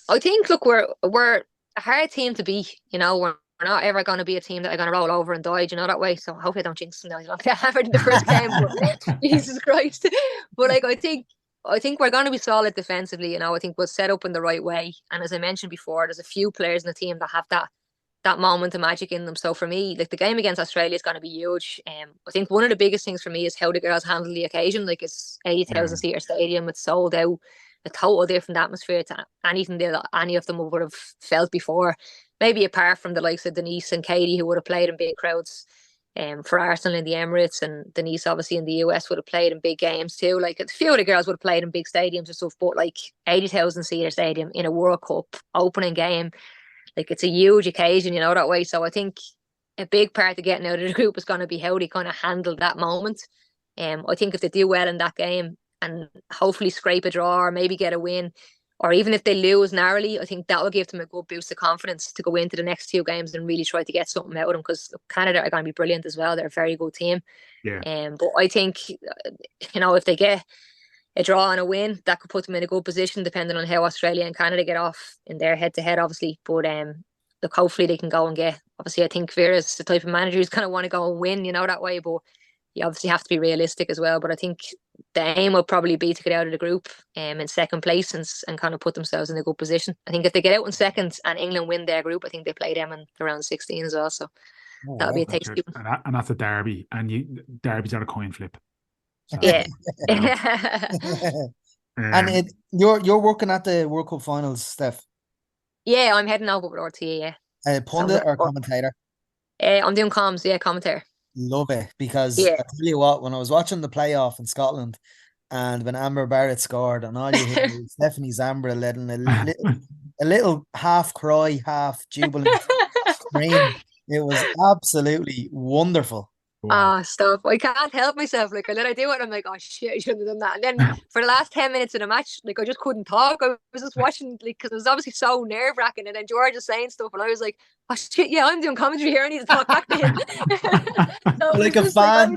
I think, look, we're a hard team to beat. You know, we're not ever going to be a team that are going to roll over and die, you know, that way. So hopefully I don't jinx them now. You don't get hammered in the first game, but Jesus Christ. But like, I think we're going to be solid defensively. You know, I think we'll set up in the right way. And as I mentioned before, there's a few players in the team that have that that moment of magic in them. So for me, like the game against Australia is going to be huge. I think one of the biggest things for me is how the girls handle the occasion. Like it's 80,000 seater stadium, it's sold out, a total different atmosphere to anything that any of them would have felt before. Maybe apart from the likes of Denise and Katie, who would have played in big crowds. For Arsenal in the Emirates, and Denise obviously in the US would have played in big games too. Like a few of the girls would have played in big stadiums and stuff, but like 80,000 seater stadium in a World Cup opening game, like it's a huge occasion, you know, that way. So I think a big part of getting out of the group is going to be how they kind of handle that moment. I think if they do well in that game and hopefully scrape a draw or maybe get a win, or even if they lose narrowly, I think that will give them a good boost of confidence to go into the next 2 games and really try to get something out of them, because Canada are going to be brilliant as well. They're a very good team. Yeah. But I think, you know, if they get a draw and a win, that could put them in a good position, depending on how Australia and Canada get off in their head-to-head, obviously. But look, hopefully they can go and get. Obviously, I think Vera's the type of manager who's kind of want to go and win, you know, that way. But you obviously have to be realistic as well. But I think the aim will probably be to get out of the group in second place and kind of put themselves in a good position. I think if they get out in second and England win their group, I think they play them in around 16 as well. So that'll be a tasty one. And that's a derby, and derbies are a coin flip. So, yeah. And you're working at the World Cup finals, Steph? Yeah, I'm heading over with RTA, yeah. Pundit or commentator? I'm doing comms, yeah, commentator. Love it, because I tell you what, when I was watching the playoff in Scotland, and when Amber Barrett scored, and all you hear was Stephanie Zambra letting a little half cry, half jubilant scream. It was absolutely wonderful. Wow. Stuff. I can't help myself. Like, and then I do it, and I'm like, oh shit, I shouldn't have done that. And then for the last 10 minutes of the match, like I just couldn't talk. I was just watching, like, because it was obviously so nerve wracking. And then George was saying stuff, and I was like, oh shit, yeah, I'm doing commentary here. I need to talk back to him. So like a fan.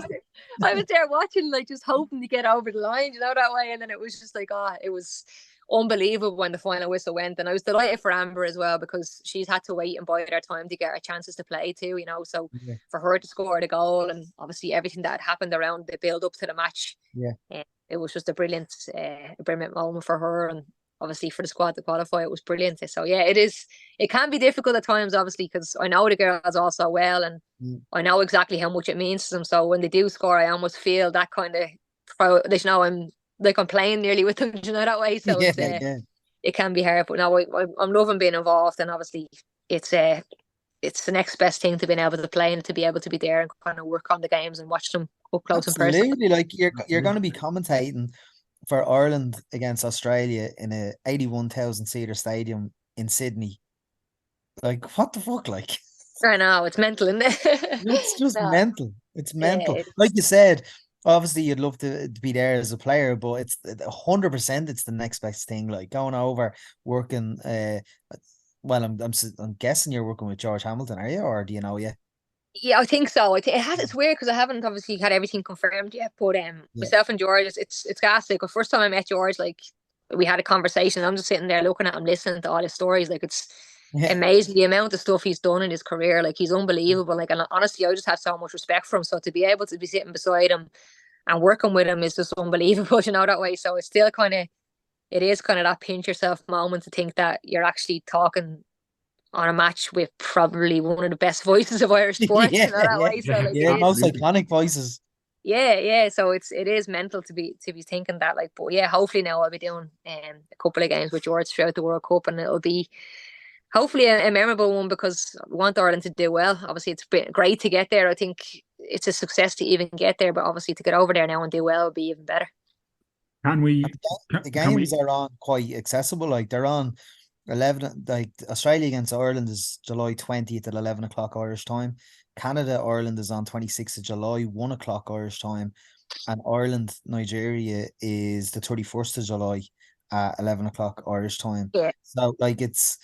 Like, I was there watching, like, just hoping to get over the line, you know, that way. And then it was just like, it was unbelievable when the final whistle went. And I was delighted for Amber as well, because she's had to wait and bide her time to get her chances to play too, you know. So for her to score the goal, and obviously everything that had happened around the build up to the match, it was just a brilliant moment for her, and obviously for the squad to qualify, it was brilliant. So yeah, it can be difficult at times, obviously, because I know the girls also well, and I know exactly how much it means to them. So when they do score, I almost feel that kind of proud, you know, I'm playing nearly with them, you know, that way. So it can be hard, but no, I'm loving being involved, and obviously it's the next best thing to being able to play and to be able to be there and kind of work on the games and watch them up close and personal. Absolutely, like you're going to be commentating for Ireland against Australia in a 81,000 seater stadium in Sydney. Like, what the fuck, like? I know, it's mental, isn't it? It's just mental. It's mental. Like you said, obviously you'd love to be there as a player, but it's 100%. It's the next best thing. Like going over, working. Well, I'm guessing you're working with George Hamilton, are you, or do you know yet? Yeah, I think so. It's weird because I haven't obviously had everything confirmed yet. But myself and George, it's gas. Like the first time I met George, like we had a conversation. I'm just sitting there looking at him, listening to all his stories. Like it's amazing the amount of stuff he's done in his career. Like he's unbelievable. Like, and honestly, I just have so much respect for him. So to be able to be sitting beside him and working with him is just unbelievable, you know, that way. So it's still it is kind of that pinch yourself moment to think that you're actually talking on a match with probably one of the best voices of Irish sports, you know, that way. So like, most iconic voices. Yeah. So it is mental to be thinking that, like, but yeah, hopefully now I'll be doing a couple of games with George throughout the World Cup, and it'll be hopefully a memorable one, because we want Ireland to do well. Obviously, it's been great to get there. I think it's a success to even get there, but obviously to get over there now and do well would be even better. The games are on quite accessible. Like they're on 11. Like Australia against Ireland is July 20th at 11 o'clock Irish time. Canada Ireland is on 26th of July, 1 o'clock Irish time, and Ireland Nigeria is the 31st of July at 11 o'clock Irish time. Yeah. So it's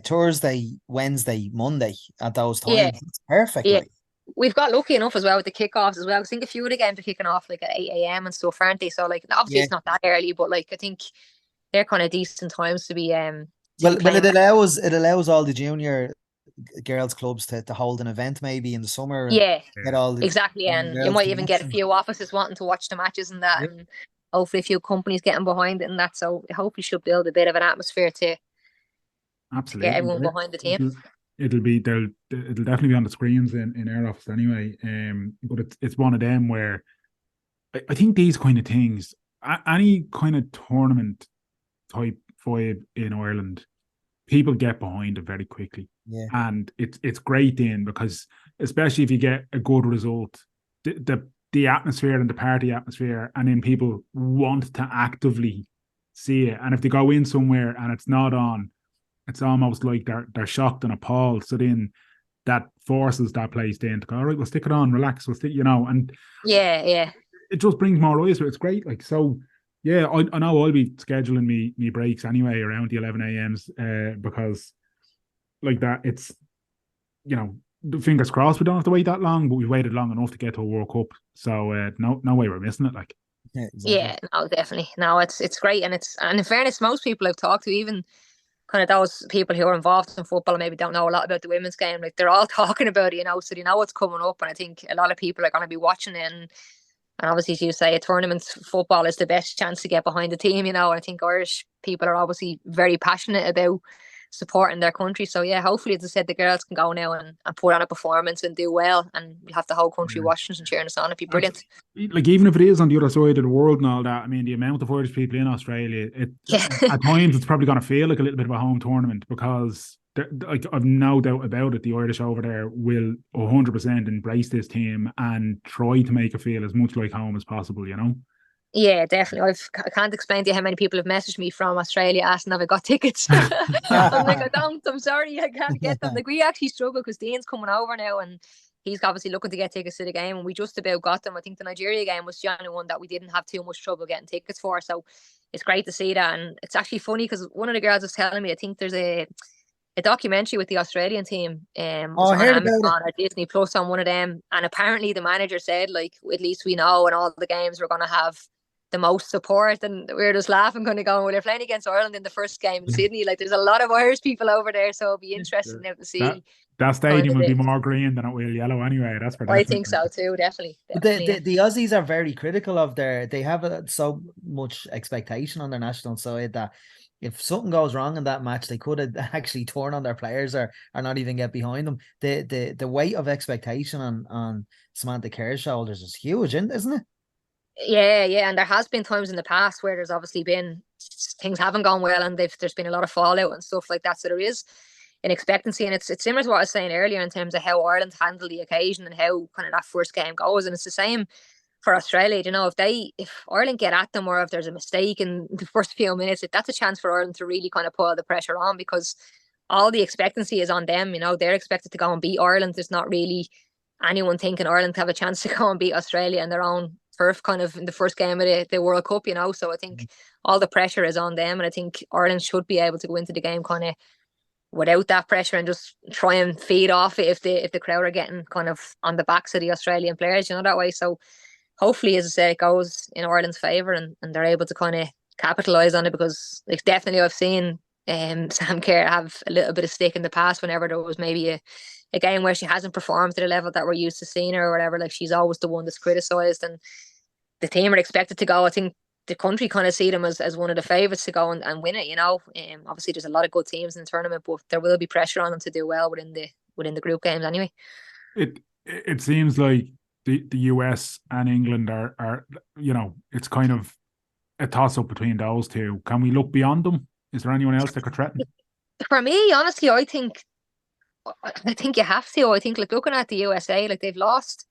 Thursday, Wednesday, Monday at those times. Yeah. It's perfect. Yeah. Like. We've got lucky enough as well with the kickoffs as well. I think a few of the games are kicking off like at 8 a.m. and stuff, aren't they? So like obviously it's not that early, but like I think they're kind of decent times to be well it allows all the junior girls clubs to hold an event maybe in the summer. Yeah, get all the exactly. And you might even get a few offices wanting to watch the matches and that, and hopefully a few companies getting behind it and that. So it hopefully should build a bit of an atmosphere to Absolutely. get everyone behind the team. It'll definitely be on the screens in our office anyway. But it's one of them where I think these kind of things, any kind of tournament type vibe in Ireland, people get behind it very quickly. Yeah. And it's great then, because especially if you get a good result, the atmosphere and the party atmosphere, and then people want to actively see it. And if they go in somewhere and it's not on, it's almost like they're shocked and appalled. So then that forces that place then to go, all right, we'll stick it on, relax, we'll stick, and yeah, it just brings more eyes to it. It's great. Like, so yeah, I know I'll be scheduling me breaks anyway around the 11 a.m.s because like that, it's, fingers crossed we don't have to wait that long, but we waited long enough to get to a World Cup. So no way we're missing it. Like, Yeah, exactly. Yeah, no, definitely. No, it's great, and in fairness, most people I've talked to, even kind of those people who are involved in football, maybe don't know a lot about the women's game. Like, they're all talking about it, so they know what's coming up, and I think a lot of people are going to be watching it. And obviously, as you say, a tournament football is the best chance to get behind the team, and I think Irish people are obviously very passionate about supporting their country. So yeah, hopefully, as I said, the girls can go now and put on a performance and do well, and we'll have the whole country watching us and cheering us on. It'd be brilliant. Like, even if it is on the other side of the world and all that, I mean, the amount of Irish people in Australia, at times it's probably going to feel like a little bit of a home tournament, because like, I've no doubt about it, the Irish over there will 100% embrace this team and try to make it feel as much like home as possible, Yeah, definitely. I can't explain to you how many people have messaged me from Australia asking if I got tickets. I'm like, I'm sorry, I can't get them. Like, we actually struggle because Dean's coming over now, and he's obviously looking to get tickets to the game, and we just about got them. I think the Nigeria game was the only one that we didn't have too much trouble getting tickets for. So it's great to see that. And it's actually funny because one of the girls was telling me, I think there's a documentary with the Australian team I heard on about Amazon or Disney Plus on one of them, and apparently the manager said, like, at least we know in all the games we're going to have the most support. And we were just laughing, kind of going, well, they're playing against Ireland in the first game in Sydney. Like, there's a lot of Irish people over there, so it'll be interesting now to see. That stadium will be more green than it will yellow anyway. That's for I think so too, definitely. But the Aussies are very critical of they have so much expectation on their national side that if something goes wrong in that match, they could actually turn on their players or not even get behind them. The weight of expectation on Samantha Kerr's shoulders is huge, isn't it? Yeah, and there has been times in the past where there's obviously been things haven't gone well, and there's been a lot of fallout and stuff like that. So there is an expectancy, and it's similar to what I was saying earlier in terms of how Ireland handled the occasion and how kind of that first game goes. And it's the same for Australia. If Ireland get at them, or if there's a mistake in the first few minutes, that's a chance for Ireland to really kind of put the pressure on, because all the expectancy is on them. They're expected to go and beat Ireland. There's not really anyone thinking Ireland have a chance to go and beat Australia in their own turf, kind of in the first game of the World Cup. So I think all the pressure is on them, and I think Ireland should be able to go into the game kind of without that pressure and just try and feed off it if the crowd are getting kind of on the backs of the Australian players, that way. So hopefully, as I say, it goes in Ireland's favour, and they're able to kind of capitalise on it, because like, definitely I've seen Sam Kerr have a little bit of stick in the past whenever there was maybe a game where she hasn't performed to the level that we're used to seeing her or whatever. Like, she's always the one that's criticised, and the team are expected to go. I think the country kind of see them as one of the favourites to go and win it, obviously there's a lot of good teams in the tournament, but there will be pressure on them to do well within the group games anyway. It seems like the US and England are it's kind of a toss up between those two. Can we look beyond them? Is there anyone else that could threaten? For me, honestly, I think you have to. I think, like, looking at the USA, like, they've lost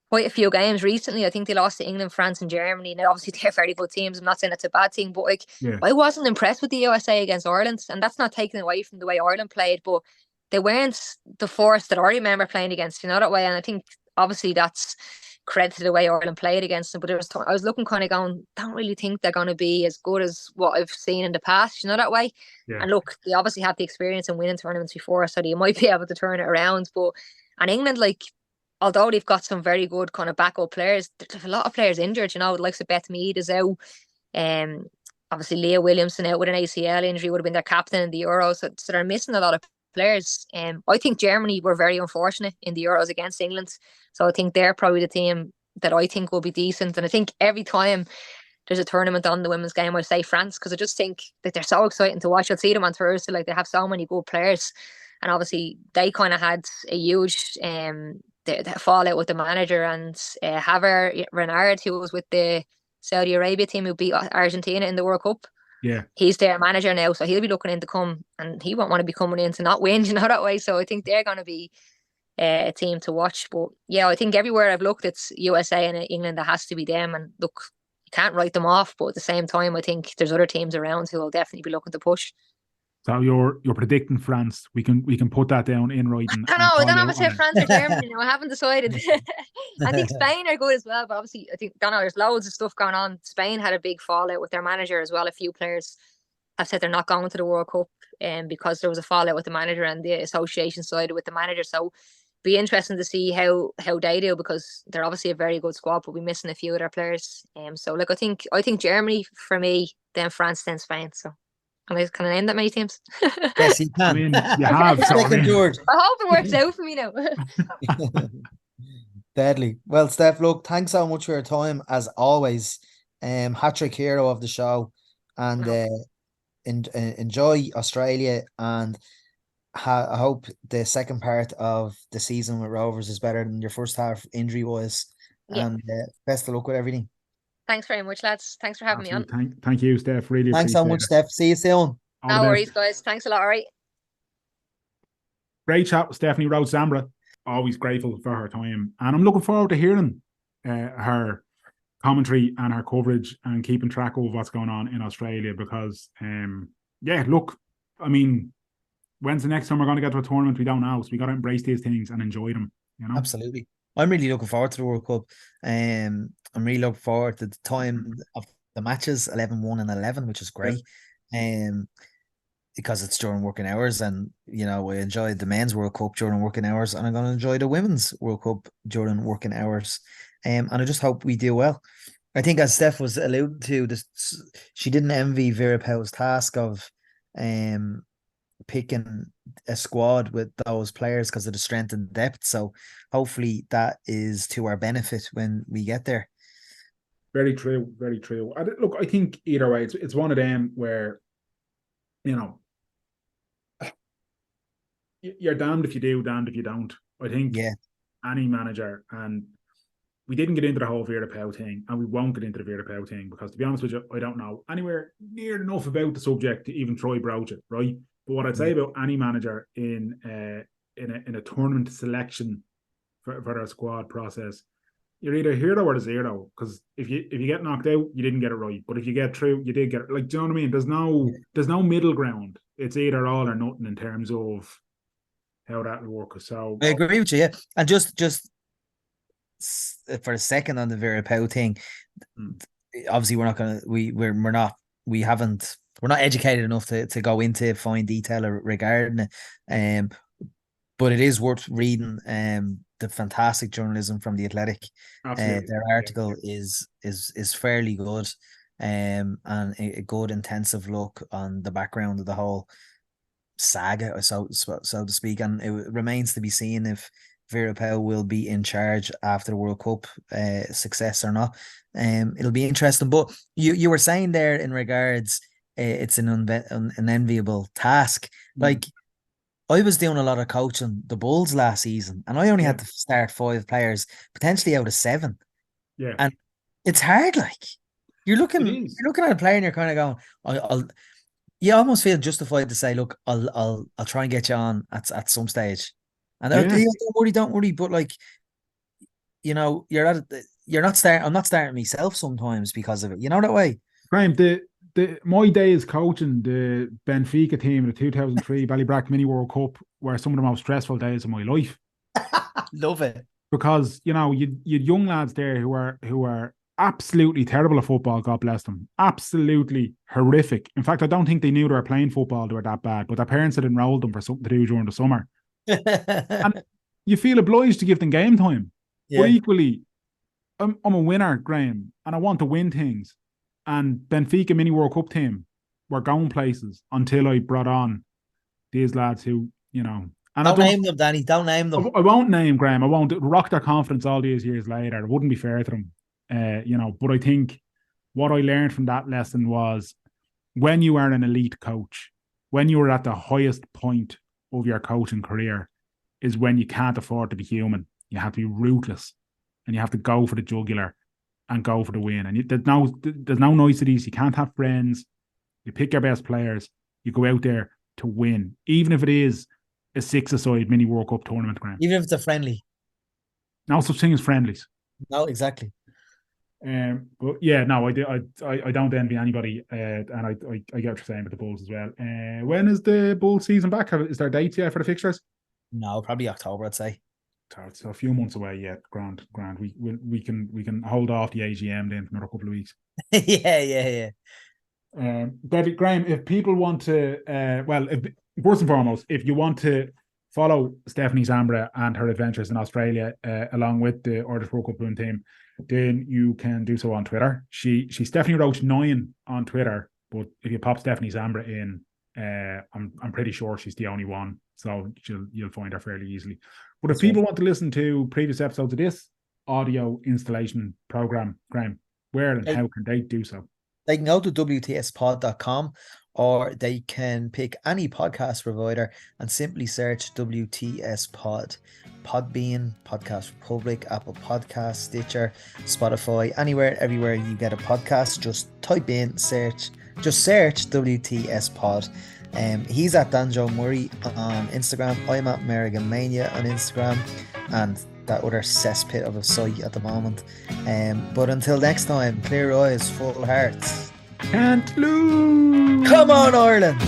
quite a few games recently. I think they lost to England, France, and Germany. Now, obviously, they're very good teams. I'm not saying it's a bad thing, but I wasn't impressed with the USA against Ireland, and that's not taken away from the way Ireland played, but they weren't the force that I remember playing against, that way. And I think obviously that's credit to the way Ireland played against them. But I was looking kind of going, don't really think they're going to be as good as what I've seen in the past, that way. Yeah. And look, they obviously have the experience in winning tournaments before, so they might be able to turn it around. And England, like, although they've got some very good kind of backup players, there's a lot of players injured. The likes of Beth Mead is out. Obviously Leah Williamson out with an ACL injury, would have been their captain in the Euros. So they're missing a lot of players. I think Germany were very unfortunate in the Euros against England. So I think they're probably the team that I think will be decent. And I think every time there's a tournament on the women's game, I'd say France, because I just think that they're so exciting to watch. I'll see them on Thursday. Like, they have so many good players, and obviously they kind of had a huge the fallout with the manager, and Javier Renard, who was with the Saudi Arabia team who beat Argentina in the World Cup. Yeah, he's their manager now, so he'll be looking in to come, and he won't want to be coming in to not win, that way. So I think they're going to be a team to watch. But yeah, I think everywhere I've looked, it's USA and England that has to be them. And look, you can't write them off, but at the same time, I think there's other teams around who will definitely be looking to push. So you're predicting France. We can put that down in writing. I don't know if I said France or Germany. I haven't decided. I think Spain are good as well, but obviously I think there's loads of stuff going on. Spain had a big fallout with their manager as well. A few players have said they're not going to the World Cup because there was a fallout with the manager, and the association sided with the manager. So be interesting to see how they do, because they're obviously a very good squad, but we're missing a few of their players. So like I think Germany for me, then France, then Spain. So can I name that many teams? Yes, you can. I mean, you have. So, Second George. I hope it works out for me now. Deadly. Well, Steph, look, thanks so much for your time as always. Hat-trick hero of the show, and enjoy Australia, and I hope the second part of the season with Rovers is better than your first half injury wise. Yeah. And best of luck with everything. Thanks very much, lads. Thanks for having me on. Thank you, Steph. Really thanks so much, Steph. See you soon. No worries, guys. Thanks a lot. All right. Great chat with Stephanie Roche, Zambra. Always grateful for her time, and I'm looking forward to hearing her commentary and her coverage and keeping track of what's going on in Australia, because look, I mean, when's the next time we're going to get to a tournament? We don't know, so we got to embrace these things and enjoy them, you know. Absolutely. I'm really looking forward to the World Cup. I'm really looking forward to the time of the matches, 11-1 and 11, which is great. Because it's during working hours, and we enjoyed the men's World Cup during working hours, and I'm going to enjoy the women's World Cup during working hours. And I just hope we do well. I think, as Steph was alluding to, she didn't envy Vera Pauw's task of picking a squad with those players because of the strength and depth. So hopefully that is to our benefit when we get there. Very true, very true. Look, I think either way, it's one of them where, you're damned if you do, damned if you don't. I think any manager, and we didn't get into the whole Vera Pauw thing, and we won't get into the Vera Pauw thing, because to be honest with you, I don't know anywhere near enough about the subject to even try broach it, right? But what I'd say about any manager in a tournament selection for their squad process, you're either a hero or a zero, because if you get knocked out, you didn't get it right. But if you get through, you did get it. Like, do you know what I mean? There's no middle ground. It's either all or nothing in terms of how that will work. So I agree with you, yeah. And just for a second on the Vera Pauw thing, obviously we're not educated enough to go into fine detail regarding it. But it is worth reading the fantastic journalism from The Athletic. Their article is fairly good, and a good intensive look on the background of the whole saga, so to speak. And it remains to be seen if Vera Pauw will be in charge after the World Cup success or not. It'll be interesting. But you were saying there in regards, it's an enviable task. Like, I was doing a lot of coaching the Bulls last season, and I only had to start 5 players, potentially out of 7. Yeah, and it's hard. Like, you're looking at a player, and you're kind of going, you almost feel justified to say, look, I'll try and get you on at some stage. And don't worry. But like, you're not starting. I'm not starting myself sometimes because of it. You know that way. Graham, my days coaching the Benfica team in the 2003 Ballybrack Mini World Cup were some of the most stressful days of my life. Love it. Because you'd young lads there who are absolutely terrible at football, God bless them. Absolutely horrific. In fact, I don't think they knew they were playing football, they were that bad, but their parents had enrolled them for something to do during the summer. And you feel obliged to give them game time. Yeah. But equally, I'm a winner, Graham, and I want to win things. And Benfica Mini World Cup team were going places until I brought on these lads who, and don't name them, Danny. Don't name them. I won't name, Graham. I won't rock their confidence all these years later. It wouldn't be fair to them. But I think what I learned from that lesson was when you are an elite coach, when you are at the highest point of your coaching career, is when you can't afford to be human. You have to be ruthless and you have to go for the jugular and go for the win. And there's no niceties. You can't have friends. You pick your best players. You go out there to win, even if it is a 6-a-side mini World Cup tournament, Graham. Even if it's a friendly. No such thing as friendlies. No, exactly. But yeah, no, I don't envy anybody, and I get what you're saying with the Bulls as well. When is the Bulls season back? Is there dates yet for the fixtures? No, probably October, I'd say. So a few months away yet. Grand. We can hold off the AGM then for another couple of weeks. Yeah. David Graham, if people want to, first and foremost, if you want to follow Stephanie Zambra and her adventures in Australia, along with the Irish World Cup Boom team, then you can do so on Twitter. She's Stephanie Roche 9 on Twitter, but if you pop Stephanie Zambra in, I'm pretty sure she's the only one, so you'll find her fairly easily. But if people want to listen to previous episodes of this audio installation program, Graham, where and how can they do so? They can go to WTSpod.com, or they can pick any podcast provider and simply search WTS Pod. Podbean, Podcast Republic, Apple Podcasts, Stitcher, Spotify, everywhere you get a podcast, just type in, search WTS Pod. He's at Danjo Murray on Instagram. I'm at Merrigan Mania on Instagram, and that other cesspit of a site at the moment. But until next time, clear eyes, full hearts. Can't lose. Come on, Ireland.